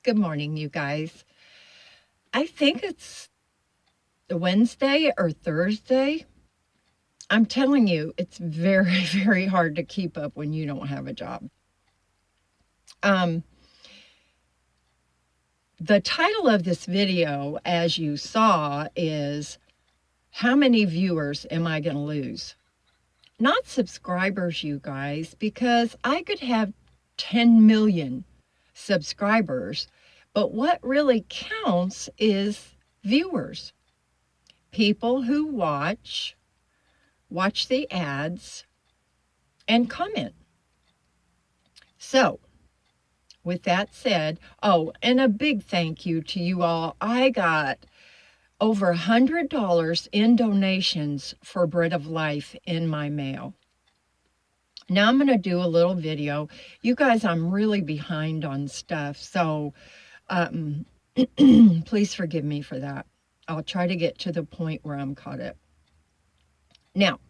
Good morning, you guys. I think it's Wednesday or Thursday. I'm telling you, it's very, very hard to keep up when you don't have a job. Um, the title of this video, as you saw, is How Many Viewers Am I Going to Lose? Not subscribers, you guys, because I could have 10 million subscribers, but what really counts is viewers. People who watch the ads, and comment. So, with that said, oh, and a big thank you to you all. I got over $100 in donations for Bread of Life in my mail. Now I'm going to do a little video. You guys, I'm really behind on stuff, so please forgive me for that. I'll try to get to the point where I'm caught up. Now,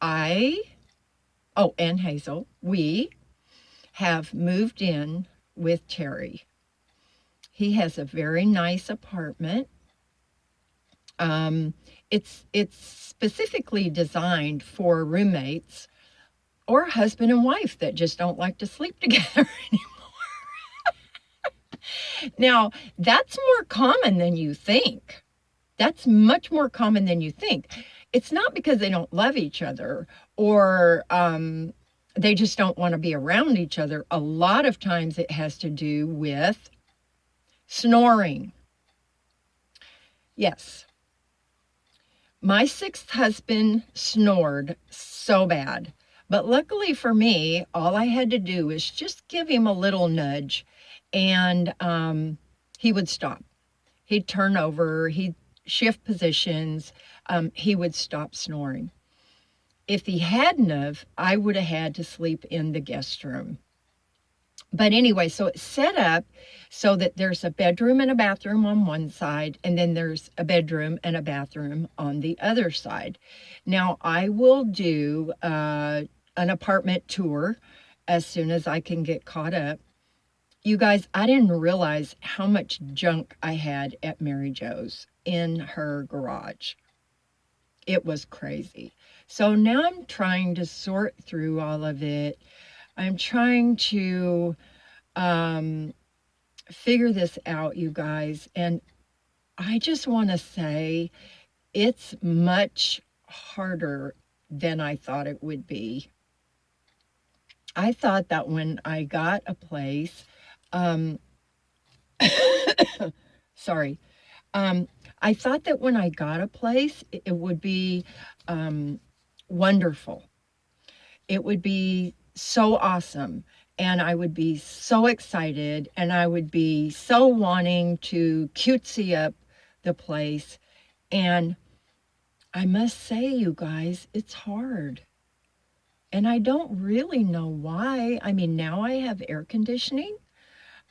and Hazel, we have moved in with Terry. He has a very nice apartment. It's specifically designed for roommates or husband and wife that just don't like to sleep together anymore. Now, that's more common than you think. That's much more common than you think. It's not because they don't love each other or they just don't want to be around each other. A lot of times it has to do with snoring. Yes. My sixth husband snored so bad. But luckily for me, all I had to do was just give him a little nudge and he would stop. He'd turn over, he'd shift positions, he would stop snoring. If he hadn't have, I would have had to sleep in the guest room. But anyway, so it's set up so that there's a bedroom and a bathroom on one side, and then there's a bedroom and a bathroom on the other side. Now, I will do an apartment tour as soon as I can get caught up. You guys, I didn't realize how much junk I had at Mary Jo's in her garage. It was crazy. So now I'm trying to sort through all of it. I'm trying to figure this out, you guys. And I just want to say it's much harder than I thought it would be. I thought that when I got a place, sorry, I thought that when I got a place, it would be wonderful. It would be so awesome. And I would be so excited and I would be so wanting to cutesy up the place. And I must say, you guys, it's hard. And I don't really know why. I mean, now I have air conditioning.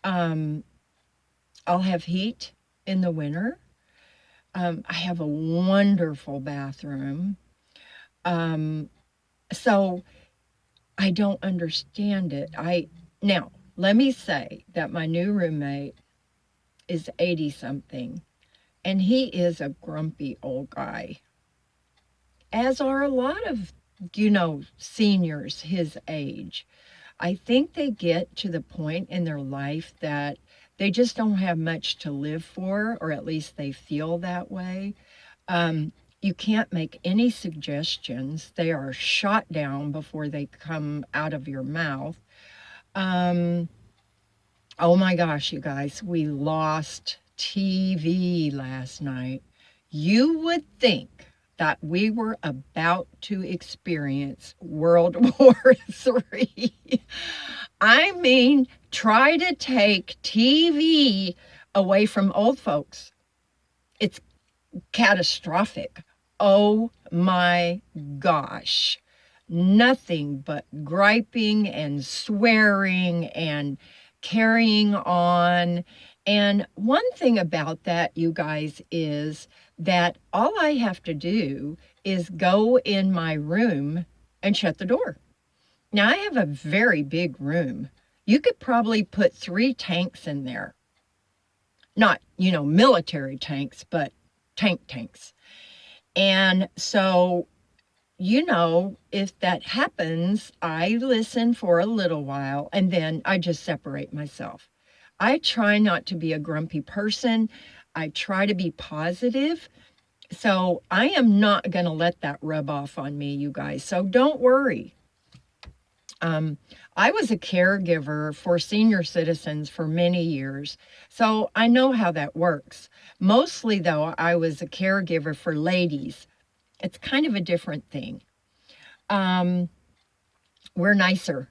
I'll have heat in the winter. I have a wonderful bathroom. So I don't understand it. Now, let me say that my new roommate is 80 something and he is a grumpy old guy, as are a lot of, seniors his age. I think they get to the point in their life that they just don't have much to live for, or at least they feel that way. You can't make any suggestions. They are shot down before they come out of your mouth. Oh my gosh, you guys, we lost TV last night. You would think that we were about to experience World War III. I mean, try to take TV away from old folks. It's catastrophic. Oh my gosh. Nothing but griping and swearing and carrying on. And one thing about that, you guys, is that all I have to do is go in my room and shut the door. Now, I have a very big room. You could probably put 3 tanks in there. Not, military tanks, but tanks. And so, if that happens, I listen for a little while and then I just separate myself. I try not to be a grumpy person. I try to be positive. So I am not going to let that rub off on me, you guys. So don't worry. I was a caregiver for senior citizens for many years, so I know how that works. Mostly, though, I was a caregiver for ladies. It's kind of a different thing. We're nicer.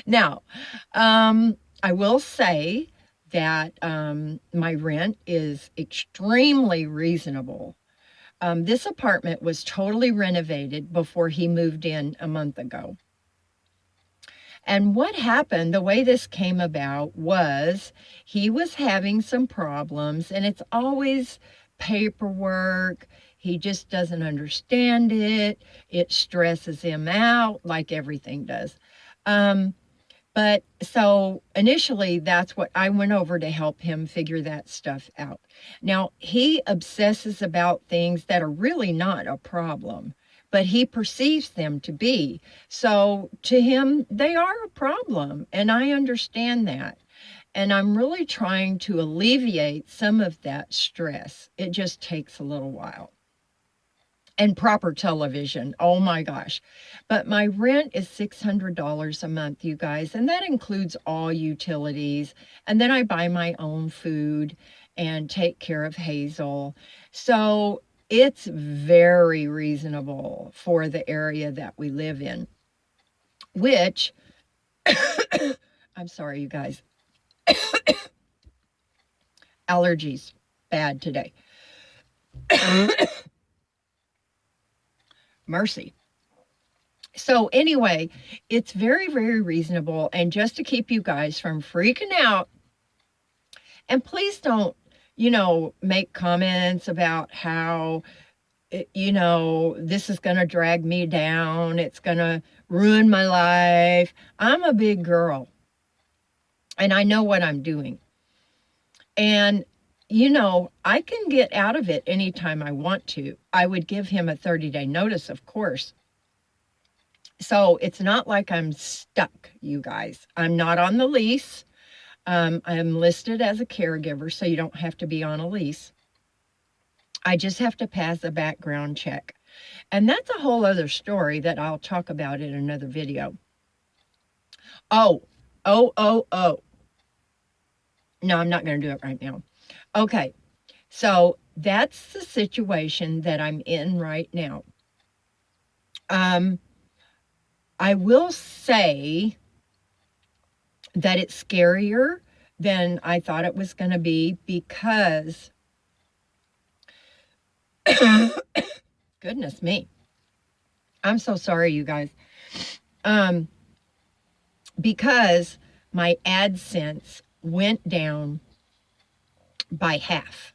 Now, I will say that my rent is extremely reasonable. This apartment was totally renovated before he moved in a month ago. And what happened, the way this came about was he was having some problems, and it's always paperwork. He just doesn't understand it. It stresses him out like everything does. But so initially, that's what I went over to help him figure that stuff out. Now, he obsesses about things that are really not a problem, but he perceives them to be. So to him, they are a problem, and I understand that. And I'm really trying to alleviate some of that stress. It just takes a little while. And proper television. Oh my gosh. But my rent is $600 a month, you guys, and that includes all utilities. And then I buy my own food and take care of Hazel. So it's very reasonable for the area that we live in, which, I'm sorry, you guys, allergies, bad today. Mercy. So anyway, it's very, very reasonable. And just to keep you guys from freaking out, and please don't, make comments about how, this is going to drag me down. It's going to ruin my life. I'm a big girl and I know what I'm doing. And I can get out of it anytime I want to. I would give him a 30-day notice, of course. So it's not like I'm stuck, you guys. I'm not on the lease. I'm listed as a caregiver, so you don't have to be on a lease. I just have to pass a background check. And that's a whole other story that I'll talk about in another video. Oh. No, I'm not going to do it right now. Okay, so that's the situation that I'm in right now. I will say that it's scarier than I thought it was going to be because, goodness me, I'm so sorry, you guys. Because my AdSense went down by half.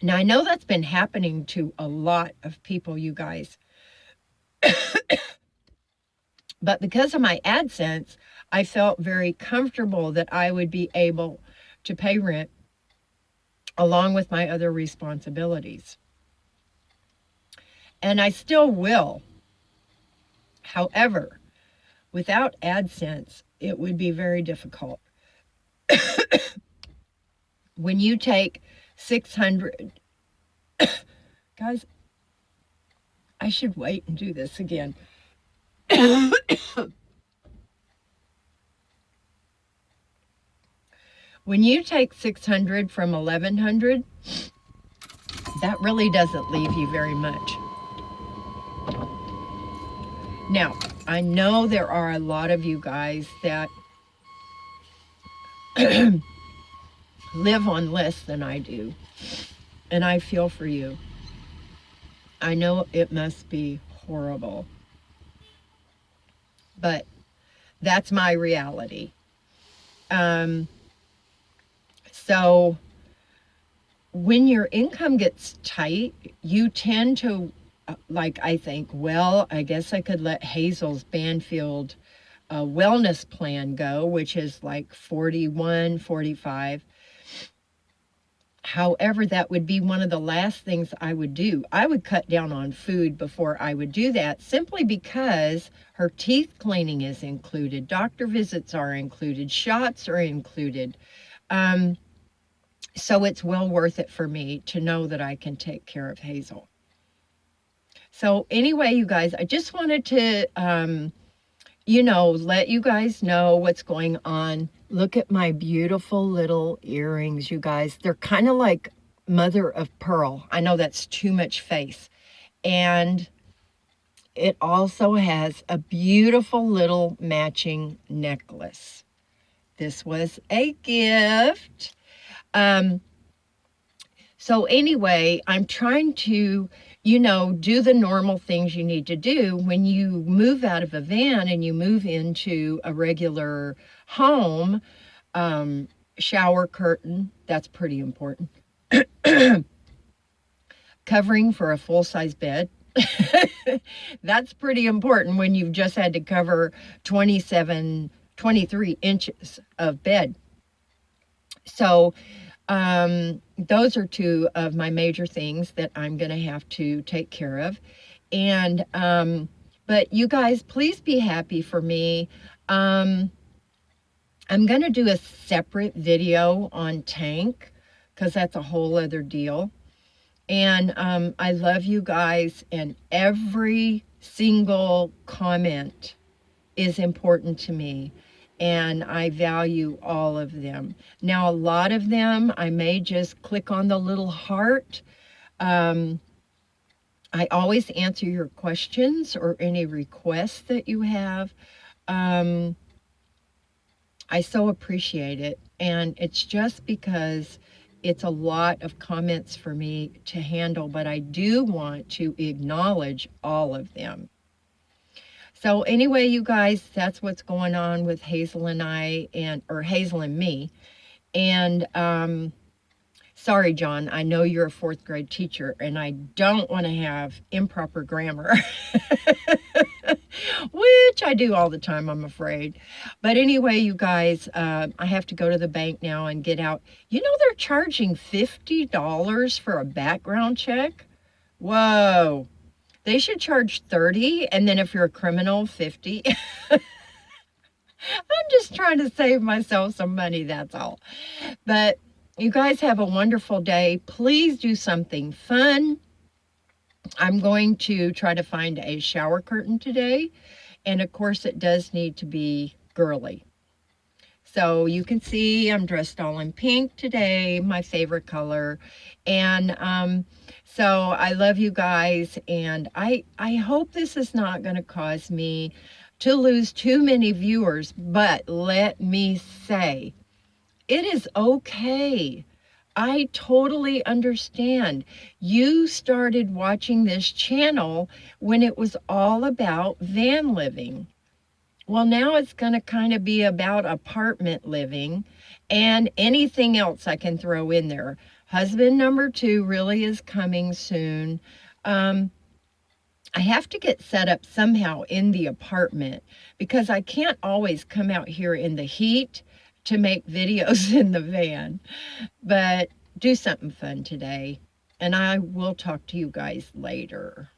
Now, I know that's been happening to a lot of people, you guys. But because of my AdSense, I felt very comfortable that I would be able to pay rent along with my other responsibilities. And I still will. However, without AdSense, it would be very difficult. When you take 600, guys, I should wait and do this again. When you take 600 from 1100, that really doesn't leave you very much. Now, I know there are a lot of you guys that live on less than I do, and I feel for you. I know it must be horrible, but that's my reality. So when your income gets tight, you tend to like I think, well, I guess I could let Hazel's Banfield wellness plan go, which is like 41, 45. However, that would be one of the last things I would do. I would cut down on food before I would do that, simply because her teeth cleaning is included, doctor visits are included, shots are included. So it's well worth it for me to know that I can take care of Hazel. So anyway, you guys, I just wanted to, let you guys know what's going on. Look at my beautiful little earrings, you guys. They're kind of like mother of pearl. I know that's too much face. And it also has a beautiful little matching necklace. This was a gift. So anyway, I'm trying to, do the normal things you need to do when you move out of a van and you move into a regular home. Shower curtain, that's pretty important. Covering for a full-size bed. That's pretty important when you've just had to cover 23 inches of bed. So those are two of my major things that I'm going to have to take care of. And, but you guys, please be happy for me. I'm going to do a separate video on Tank, because that's a whole other deal. And I love you guys, and every single comment is important to me, and I value all of them. Now, a lot of them, I may just click on the little heart. I always answer your questions or any requests that you have. I so appreciate it, and it's just because it's a lot of comments for me to handle, but I do want to acknowledge all of them. So anyway, you guys, that's what's going on with Hazel and I, or Hazel and me. And sorry, John, I know you're a 4th grade teacher, and I don't want to have improper grammar, which I do all the time, I'm afraid. But anyway, you guys, I have to go to the bank now and get out. They're charging $50 for a background check. Whoa. They should charge $30, and then if you're a criminal, $50. I'm just trying to save myself some money, that's all. But you guys have a wonderful day. Please do something fun. I'm going to try to find a shower curtain today. And of course, it does need to be girly. So you can see I'm dressed all in pink today, my favorite color. And so I love you guys. And I hope this is not going to cause me to lose too many viewers. But let me say, it is okay. I totally understand. You started watching this channel when it was all about van living. Well, now it's going to kind of be about apartment living and anything else I can throw in there. Husband number 2 really is coming soon. I have to get set up somehow in the apartment, because I can't always come out here in the heat to make videos in the van. But do something fun today, and I will talk to you guys later.